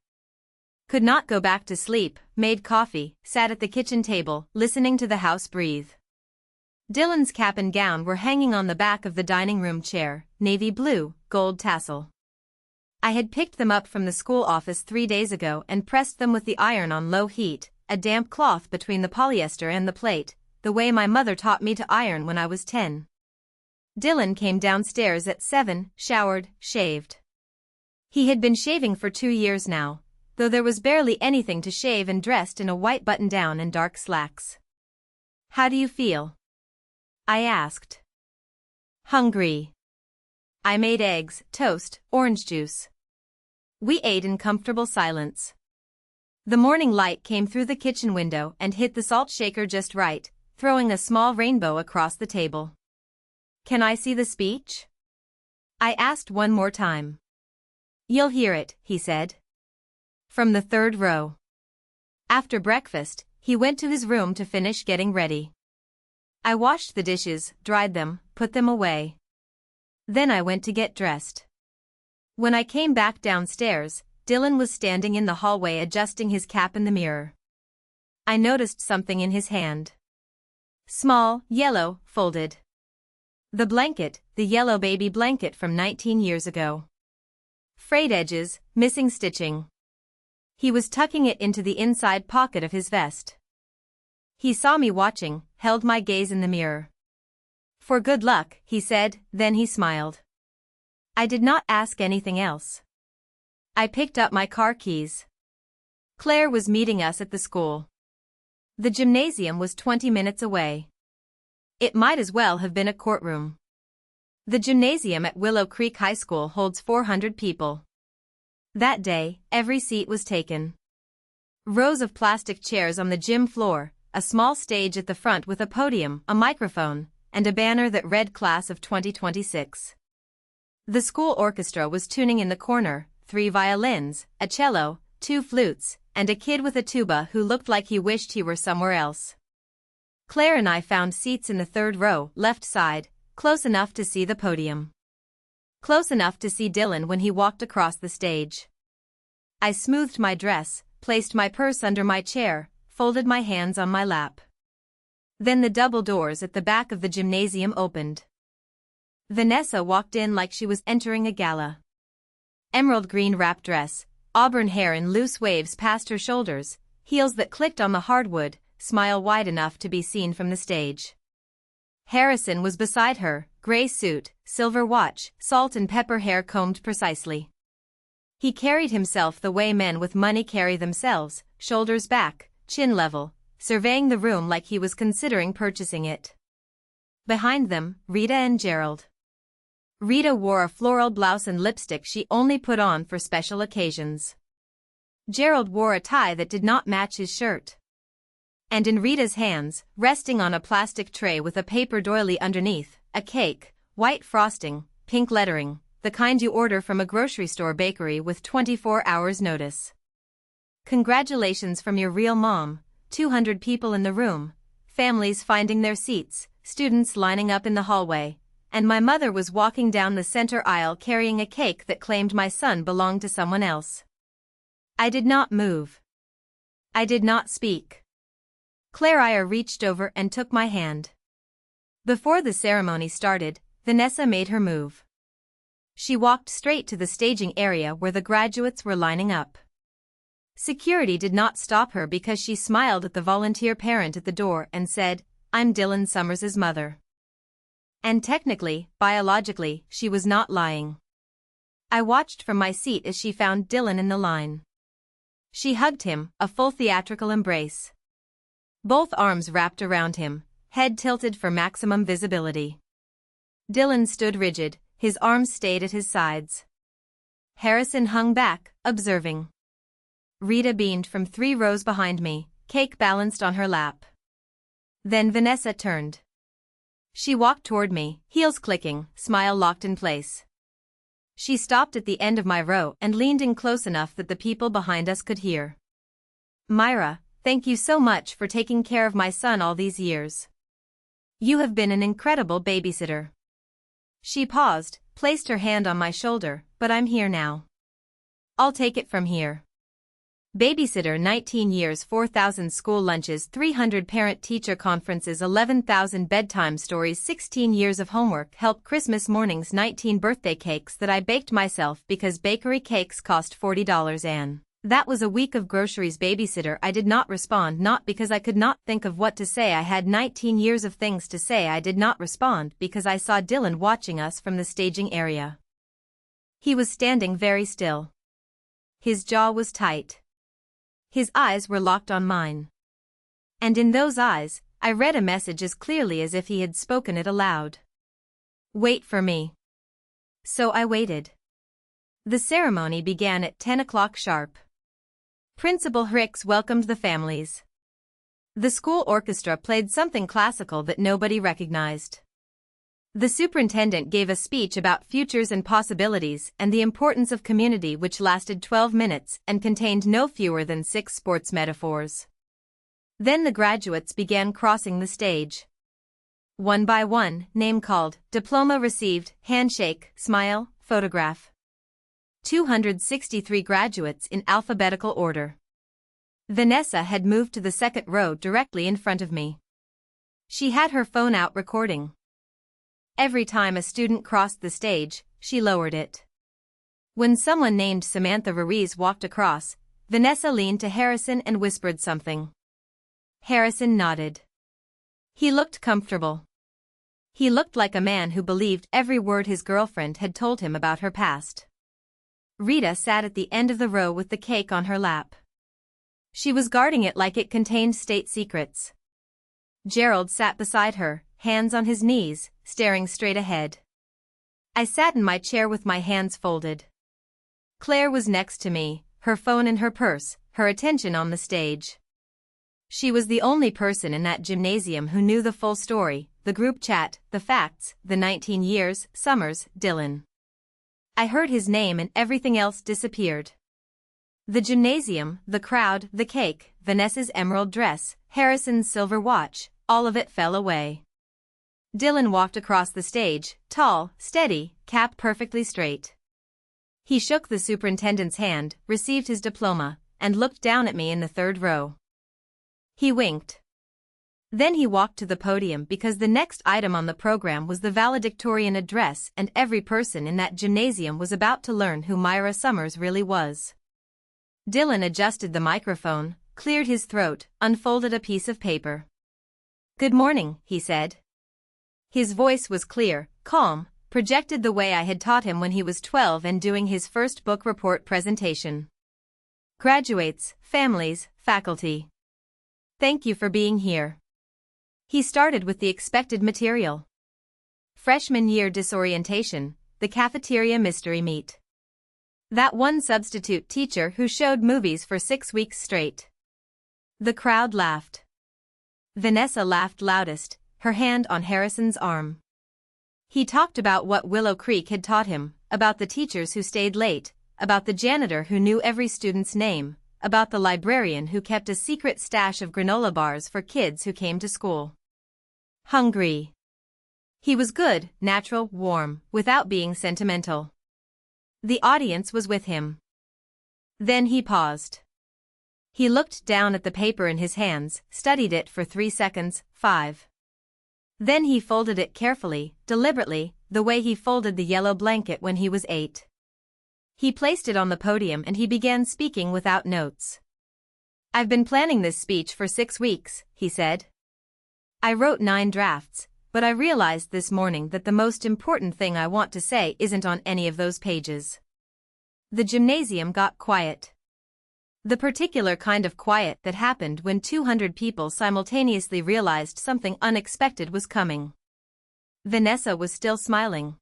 Could not go back to sleep, made coffee, sat at the kitchen table, listening to the house breathe. Dylan's cap and gown were hanging on the back of the dining room chair, navy blue, gold tassel. I had picked them up from the school office 3 days ago and pressed them with the iron on low heat, a damp cloth between the polyester and the plate, the way my mother taught me to iron when I was 10. Dylan came downstairs at 7, showered, shaved. He had been shaving for 2 years now, though there was barely anything to shave, and dressed in a white button-down and dark slacks. "How do you feel?" I asked. "Hungry." I made eggs, toast, orange juice. We ate in comfortable silence. The morning light came through the kitchen window and hit the salt shaker just right, throwing a small rainbow across the table. "Can I see the speech?" I asked one more time. "You'll hear it," he said. From the 3rd row. After breakfast, he went to his room to finish getting ready. I washed the dishes, dried them, put them away. Then I went to get dressed. When I came back downstairs, Dylan was standing in the hallway adjusting his cap in the mirror. I noticed something in his hand. Small, yellow, folded. The blanket, the yellow baby blanket from 19 years ago. Frayed edges, missing stitching. He was tucking it into the inside pocket of his vest. He saw me watching, held my gaze in the mirror. "For good luck," he said, then he smiled. I did not ask anything else. I picked up my car keys. Claire was meeting us at the school. The gymnasium was 20 minutes away. It might as well have been a courtroom. The gymnasium at Willow Creek High School holds 400 people. That day, every seat was taken. Rows of plastic chairs on the gym floor, a small stage at the front with a podium, a microphone, and a banner that read Class of 2026. The school orchestra was tuning in the corner, 3 violins, a cello, 2 flutes, and a kid with a tuba who looked like he wished he were somewhere else. Claire and I found seats in the 3rd row, left side, close enough to see the podium. Close enough to see Dylan when he walked across the stage. I smoothed my dress, placed my purse under my chair, folded my hands on my lap. Then the double doors at the back of the gymnasium opened. Vanessa walked in like she was entering a gala. Emerald green wrap dress, auburn hair in loose waves past her shoulders, heels that clicked on the hardwood, smile wide enough to be seen from the stage. Harrison was beside her, gray suit, silver watch, salt and pepper hair combed precisely. He carried himself the way men with money carry themselves, shoulders back, chin level, surveying the room like he was considering purchasing it. Behind them, Rita and Gerald. Rita wore a floral blouse and lipstick she only put on for special occasions. Gerald wore a tie that did not match his shirt. And in Rita's hands, resting on a plastic tray with a paper doily underneath, a cake, white frosting, pink lettering, the kind you order from a grocery store bakery with 24 hours notice. "Congratulations from your real mom." 200 people in the room, families finding their seats, students lining up in the hallway, and my mother was walking down the center aisle carrying a cake that claimed my son belonged to someone else. I did not move. I did not speak. Claire reached over and took my hand. Before the ceremony started, Vanessa made her move. She walked straight to the staging area where the graduates were lining up. Security did not stop her because she smiled at the volunteer parent at the door and said, "I'm Dylan Summers's mother." And technically, biologically, she was not lying. I watched from my seat as she found Dylan in the line. She hugged him, a full theatrical embrace. Both arms wrapped around him, head tilted for maximum visibility. Dylan stood rigid, his arms stayed at his sides. Harrison hung back, observing. Rita beamed from 3 rows behind me, cake balanced on her lap. Then Vanessa turned. She walked toward me, heels clicking, smile locked in place. She stopped at the end of my row and leaned in close enough that the people behind us could hear. "Myra, thank you so much for taking care of my son all these years." You have been an incredible babysitter. She paused, placed her hand on my shoulder, but I'm here now. I'll take it from here. Babysitter 19 years 4,000 school lunches 300 parent-teacher conferences 11,000 bedtime stories 16 years of homework help Christmas mornings 19 birthday cakes that I baked myself because bakery cakes cost $40 and that was a week of groceries. Babysitter. I did not respond, not because I could not think of what to say. I had 19 years of things to say. I did not respond because I saw Dylan watching us from the staging area. He was standing very still. His jaw was tight. His eyes were locked on mine. And in those eyes, I read a message as clearly as if he had spoken it aloud. Wait for me. So I waited. The ceremony began at 10 o'clock sharp. Principal Hicks welcomed the families. The school orchestra played something classical that nobody recognized. The superintendent gave a speech about futures and possibilities and the importance of community, which lasted 12 minutes and contained no fewer than 6 sports metaphors. Then the graduates began crossing the stage. One by one, name called, diploma received, handshake, smile, photograph. 263 graduates in alphabetical order. Vanessa had moved to the second row directly in front of me. She had her phone out recording. Every time a student crossed the stage, she lowered it. When someone named Samantha Ruiz walked across, Vanessa leaned to Harrison and whispered something. Harrison nodded. He looked comfortable. He looked like a man who believed every word his girlfriend had told him about her past. Rita sat at the end of the row with the cake on her lap. She was guarding it like it contained state secrets. Gerald sat beside her, hands on his knees, staring straight ahead. I sat in my chair with my hands folded. Claire was next to me, her phone in her purse, her attention on the stage. She was the only person in that gymnasium who knew the full story, the group chat, the facts, the 19 years, Summers, Dylan. I heard his name and everything else disappeared. The gymnasium, the crowd, the cake, Vanessa's emerald dress, Harrison's silver watch, all of it fell away. Dylan walked across the stage, tall, steady, cap perfectly straight. He shook the superintendent's hand, received his diploma, and looked down at me in the third row. He winked. Then he walked to the podium because the next item on the program was the valedictorian address, and every person in that gymnasium was about to learn who Myra Summers really was. Dylan adjusted the microphone, cleared his throat, unfolded a piece of paper. "Good morning," he said. His voice was clear, calm, projected the way I had taught him when he was 12 and doing his first book report presentation. "Graduates, families, faculty. Thank you for being here." He started with the expected material. Freshman year disorientation, the cafeteria mystery meat. That one substitute teacher who showed movies for 6 weeks straight. The crowd laughed. Vanessa laughed loudest, her hand on Harrison's arm. He talked about what Willow Creek had taught him, about the teachers who stayed late, about the janitor who knew every student's name, about the librarian who kept a secret stash of granola bars for kids who came to school hungry. He was good, natural, warm, without being sentimental. The audience was with him. Then he paused. He looked down at the paper in his hands, studied it for 3 seconds, 5. Then he folded it carefully, deliberately, the way he folded the yellow blanket when he was 8. He placed it on the podium and he began speaking without notes. "I've been planning this speech for 6 weeks," he said. "I wrote 9 drafts, but I realized this morning that the most important thing I want to say isn't on any of those pages." The gymnasium got quiet. The particular kind of quiet that happened when 200 people simultaneously realized something unexpected was coming. Vanessa was still smiling.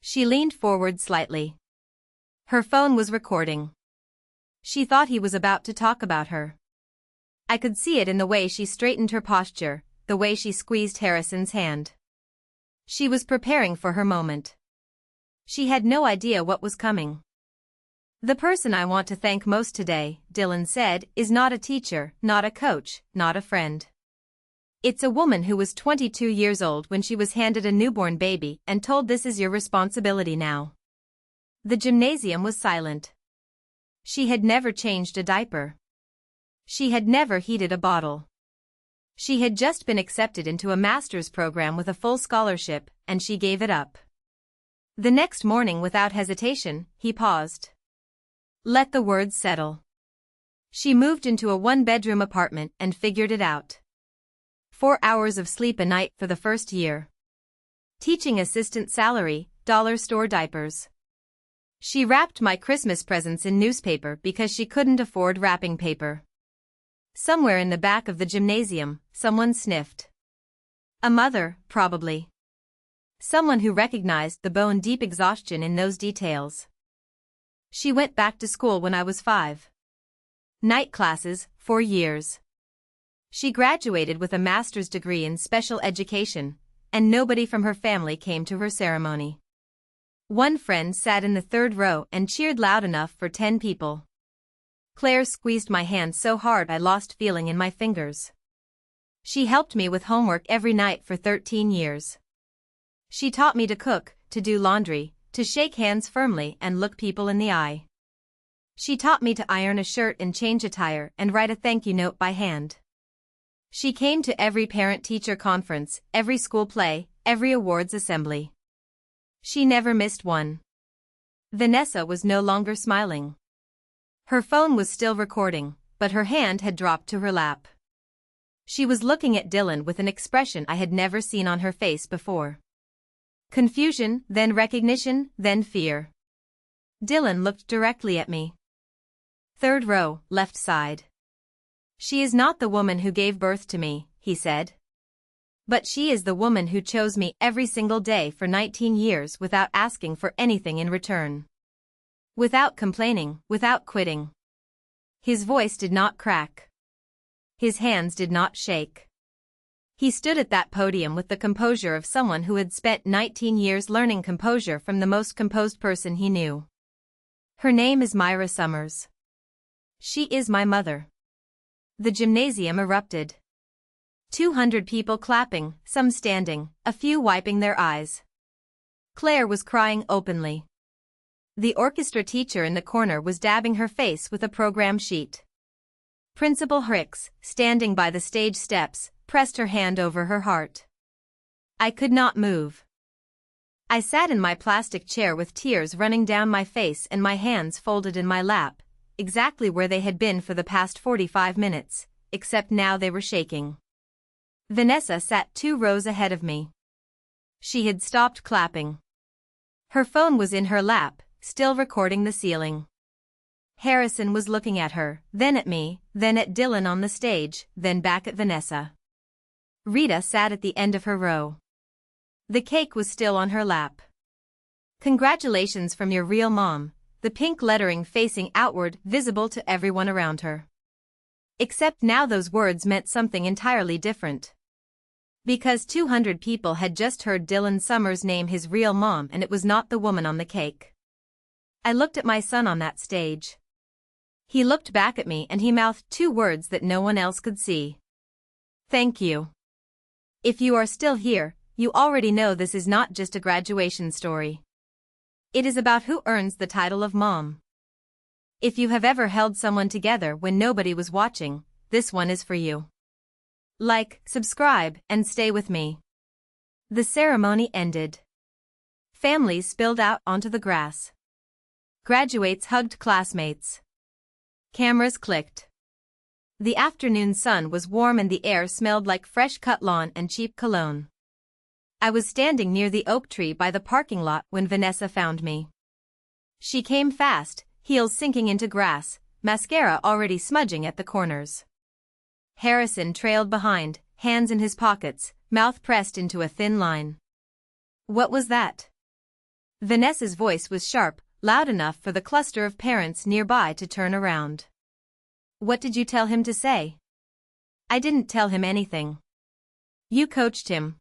She leaned forward slightly. Her phone was recording. She thought he was about to talk about her. I could see it in the way she straightened her posture, the way she squeezed Harrison's hand. She was preparing for her moment. She had no idea what was coming. "The person I want to thank most today," Dylan said, "is not a teacher, not a coach, not a friend. It's a woman who was 22 years old when she was handed a newborn baby and told this is your responsibility now. The gymnasium was silent. She had never changed a diaper. She had never heated a bottle. She had just been accepted into a master's program with a full scholarship, and she gave it up. The next morning, without hesitation, he paused. Let the words settle. She moved into a one-bedroom apartment and figured it out. 4 hours of sleep a night for the first year. Teaching assistant salary, dollar store diapers. She wrapped my Christmas presents in newspaper because she couldn't afford wrapping paper. Somewhere in the back of the gymnasium, someone sniffed. A mother, probably. Someone who recognized the bone-deep exhaustion in those details. She went back to school when I was 5. Night classes, 4 years. She graduated with a master's degree in special education, and nobody from her family came to her ceremony. One friend sat in the 3rd row and cheered loud enough for 10 people. Claire squeezed my hand so hard I lost feeling in my fingers. She helped me with homework every night for 13 years. She taught me to cook, to do laundry, to shake hands firmly and look people in the eye. She taught me to iron a shirt and change a tire and write a thank you note by hand. She came to every parent-teacher conference, every school play, every awards assembly. She never missed one. Vanessa was no longer smiling. Her phone was still recording, but her hand had dropped to her lap. She was looking at Dylan with an expression I had never seen on her face before. Confusion, then recognition, then fear. Dylan looked directly at me. 3rd row, left side. She is not the woman who gave birth to me, he said. But she is the woman who chose me every single day for 19 years without asking for anything in return. Without complaining, without quitting. His voice did not crack. His hands did not shake. He stood at that podium with the composure of someone who had spent 19 years learning composure from the most composed person he knew. Her name is Myra Summers. She is my mother. The gymnasium erupted. 200 people clapping, some standing, a few wiping their eyes. Claire was crying openly. The orchestra teacher in the corner was dabbing her face with a program sheet. Principal Hicks, standing by the stage steps, pressed her hand over her heart. I could not move. I sat in my plastic chair with tears running down my face and my hands folded in my lap, exactly where they had been for the past 45 minutes, except now they were shaking. Vanessa sat 2 rows ahead of me. She had stopped clapping. Her phone was in her lap, still recording the ceiling. Harrison was looking at her, then at me, then at Dylan on the stage, then back at Vanessa. Rita sat at the end of her row. The cake was still on her lap. Congratulations from your real mom, the pink lettering facing outward, visible to everyone around her. Except now those words meant something entirely different. Because 200 people had just heard Dylan Summers name his real mom and it was not the woman on the cake. I looked at my son on that stage. He looked back at me and he mouthed 2 words that no one else could see. Thank you. If you are still here, you already know this is not just a graduation story. It is about who earns the title of mom. If you have ever held someone together when nobody was watching, this one is for you. Like, subscribe, and stay with me. The ceremony ended. Families spilled out onto the grass. Graduates hugged classmates. Cameras clicked. The afternoon sun was warm and the air smelled like fresh-cut lawn and cheap cologne. I was standing near the oak tree by the parking lot when Vanessa found me. She came fast, heels sinking into grass, mascara already smudging at the corners. Harrison trailed behind, hands in his pockets, mouth pressed into a thin line. What was that? Vanessa's voice was sharp, loud enough for the cluster of parents nearby to turn around. What did you tell him to say? I didn't tell him anything. You coached him.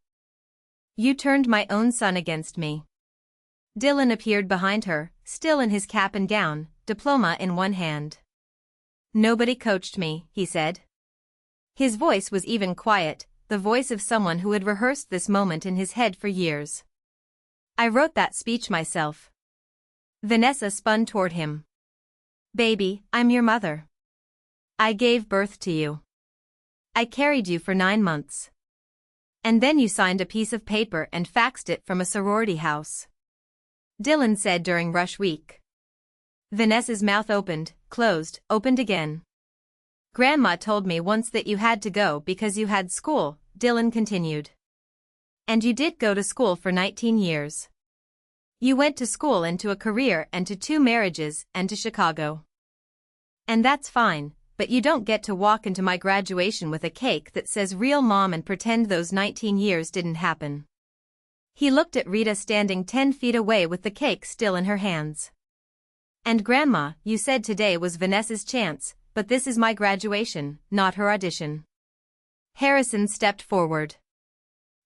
You turned my own son against me. Dylan appeared behind her, still in his cap and gown, diploma in one hand. Nobody coached me, he said. His voice was even quiet, the voice of someone who had rehearsed this moment in his head for years. I wrote that speech myself. Vanessa spun toward him. Baby, I'm your mother. I gave birth to you. I carried you for 9 months. And then you signed a piece of paper and faxed it from a sorority house. Dylan said during rush week. Vanessa's mouth opened, closed, opened again. Grandma told me once that you had to go because you had school, Dylan continued. And you did go to school for 19 years. You went to school and to a career and to 2 marriages and to Chicago. And that's fine, but you don't get to walk into my graduation with a cake that says real mom and pretend those 19 years didn't happen. He looked at Rita standing 10 feet away with the cake still in her hands. And Grandma, you said today was Vanessa's chance, but this is my graduation, not her audition. Harrison stepped forward.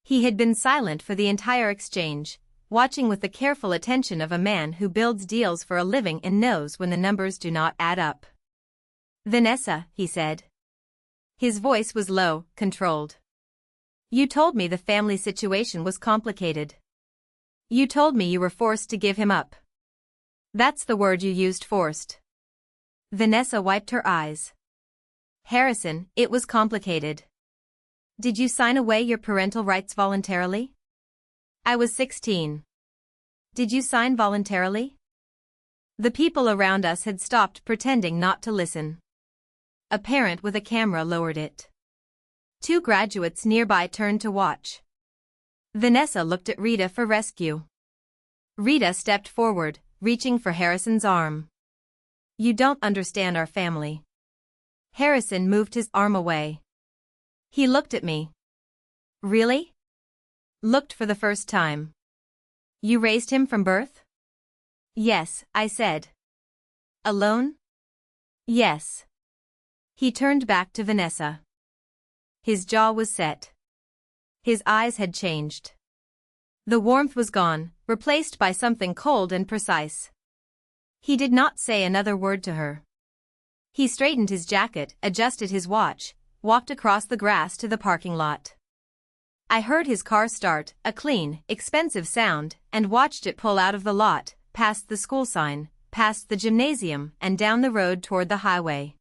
He had been silent for the entire exchange, watching with the careful attention of a man who builds deals for a living and knows when the numbers do not add up. Vanessa, he said. His voice was low, controlled. You told me the family situation was complicated. You told me you were forced to give him up. That's the word you used, forced. Vanessa wiped her eyes. Harrison, it was complicated. Did you sign away your parental rights voluntarily? I was 16. Did you sign voluntarily? The people around us had stopped pretending not to listen. A parent with a camera lowered it. 2 graduates nearby turned to watch. Vanessa looked at Rita for rescue. Rita stepped forward, reaching for Harrison's arm. You don't understand our family. Harrison moved his arm away. He looked at me. Really? Looked for the first time. You raised him from birth? Yes, I said. Alone? Yes. He turned back to Vanessa. His jaw was set. His eyes had changed. The warmth was gone, replaced by something cold and precise. He did not say another word to her. He straightened his jacket, adjusted his watch, walked across the grass to the parking lot. I heard his car start, a clean, expensive sound, and watched it pull out of the lot, past the school sign, past the gymnasium, and down the road toward the highway.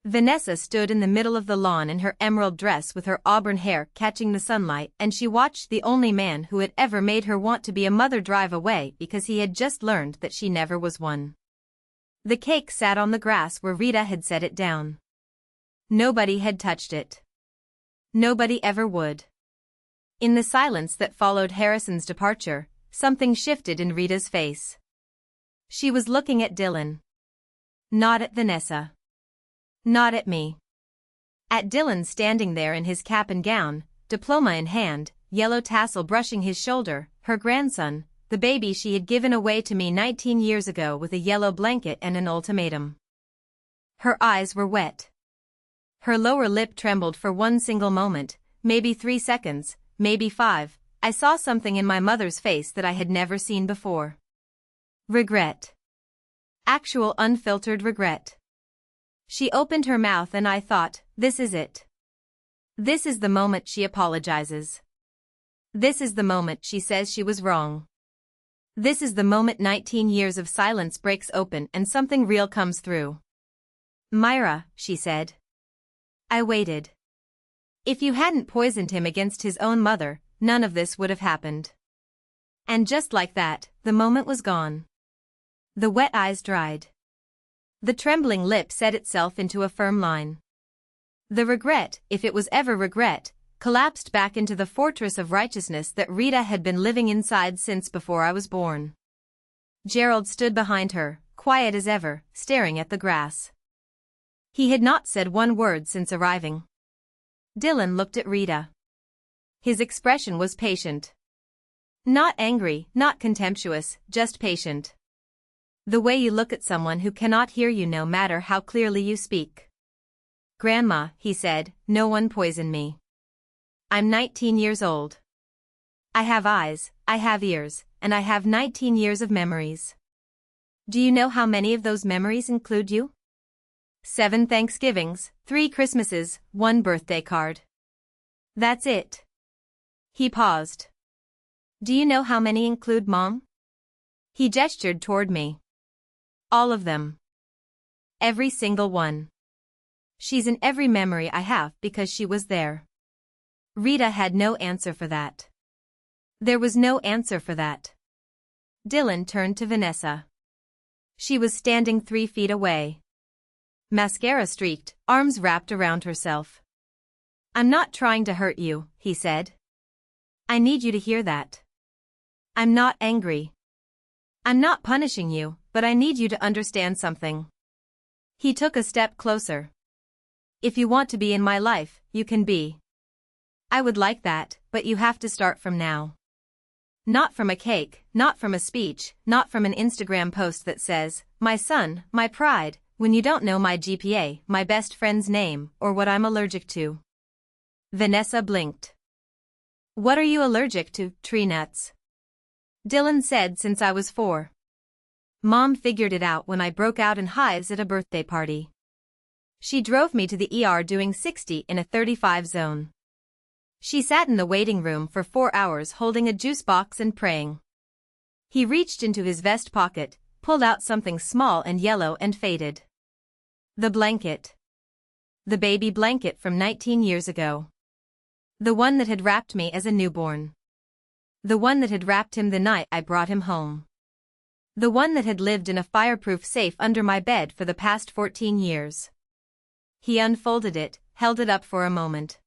Vanessa stood in the middle of the lawn in her emerald dress with her auburn hair catching the sunlight, and she watched the only man who had ever made her want to be a mother drive away because he had just learned that she never was one. The cake sat on the grass where Rita had set it down. Nobody had touched it. Nobody ever would. In the silence that followed Harrison's departure, something shifted in Rita's face. She was looking at Dylan. Not at Vanessa. Not at me. At Dylan standing there in his cap and gown, diploma in hand, yellow tassel brushing his shoulder, her grandson, the baby she had given away to me 19 years ago with a yellow blanket and an ultimatum. Her eyes were wet. Her lower lip trembled for one single moment, maybe 3 seconds, maybe 5. I saw something in my mother's face that I had never seen before. Regret. Actual unfiltered regret. She opened her mouth and I thought, this is it. This is the moment she apologizes. This is the moment she says she was wrong. This is the moment 19 years of silence breaks open and something real comes through. Myra, she said. I waited. If you hadn't poisoned him against his own mother, none of this would have happened. And just like that, the moment was gone. The wet eyes dried. The trembling lip set itself into a firm line. The regret, if it was ever regret, collapsed back into the fortress of righteousness that Rita had been living inside since before I was born. Gerald stood behind her, quiet as ever, staring at the grass. He had not said one word since arriving. Dylan looked at Rita. His expression was patient. Not angry, not contemptuous, just patient. The way you look at someone who cannot hear you no matter how clearly you speak. Grandma, he said, no one poisoned me. I'm 19 years old. I have eyes, I have ears, and I have 19 years of memories. Do you know how many of those memories include you? 7 Thanksgivings, 3 Christmases, 1 birthday card. That's it. He paused. Do you know how many include Mom? He gestured toward me. All of them. Every single one. She's in every memory I have because she was there. Rita had no answer for that. There was no answer for that. Dylan turned to Vanessa. She was standing 3 feet away. Mascara streaked, arms wrapped around herself. I'm not trying to hurt you, he said. I need you to hear that. I'm not angry. I'm not punishing you, but I need you to understand something. He took a step closer. If you want to be in my life, you can be. I would like that, but you have to start from now. Not from a cake, not from a speech, not from an Instagram post that says, my son, my pride, when you don't know my GPA, my best friend's name, or what I'm allergic to. Vanessa blinked. What are you allergic to, tree nuts? Dylan said since I was 4. Mom figured it out when I broke out in hives at a birthday party. She drove me to the ER doing 60 in a 35 zone. She sat in the waiting room for 4 hours holding a juice box and praying. He reached into his vest pocket, pulled out something small and yellow and faded. The blanket. The baby blanket from 19 years ago. The one that had wrapped me as a newborn. The one that had wrapped him the night I brought him home. The one that had lived in a fireproof safe under my bed for the past 14 years. He unfolded it, held it up for a moment.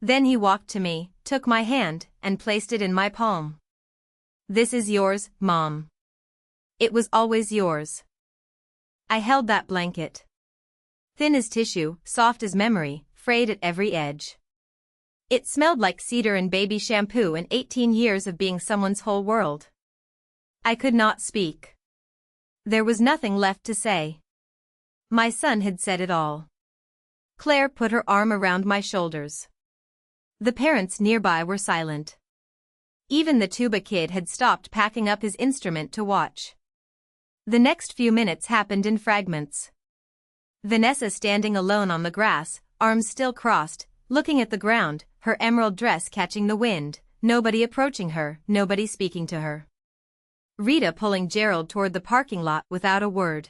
Then he walked to me, took my hand, and placed it in my palm. This is yours, Mom. It was always yours. I held that blanket. Thin as tissue, soft as memory, frayed at every edge. It smelled like cedar and baby shampoo and 18 years of being someone's whole world. I could not speak. There was nothing left to say. My son had said it all. Claire put her arm around my shoulders. The parents nearby were silent. Even the tuba kid had stopped packing up his instrument to watch. The next few minutes happened in fragments. Vanessa standing alone on the grass, arms still crossed, looking at the ground, her emerald dress catching the wind, nobody approaching her, nobody speaking to her. Rita pulling Gerald toward the parking lot without a word.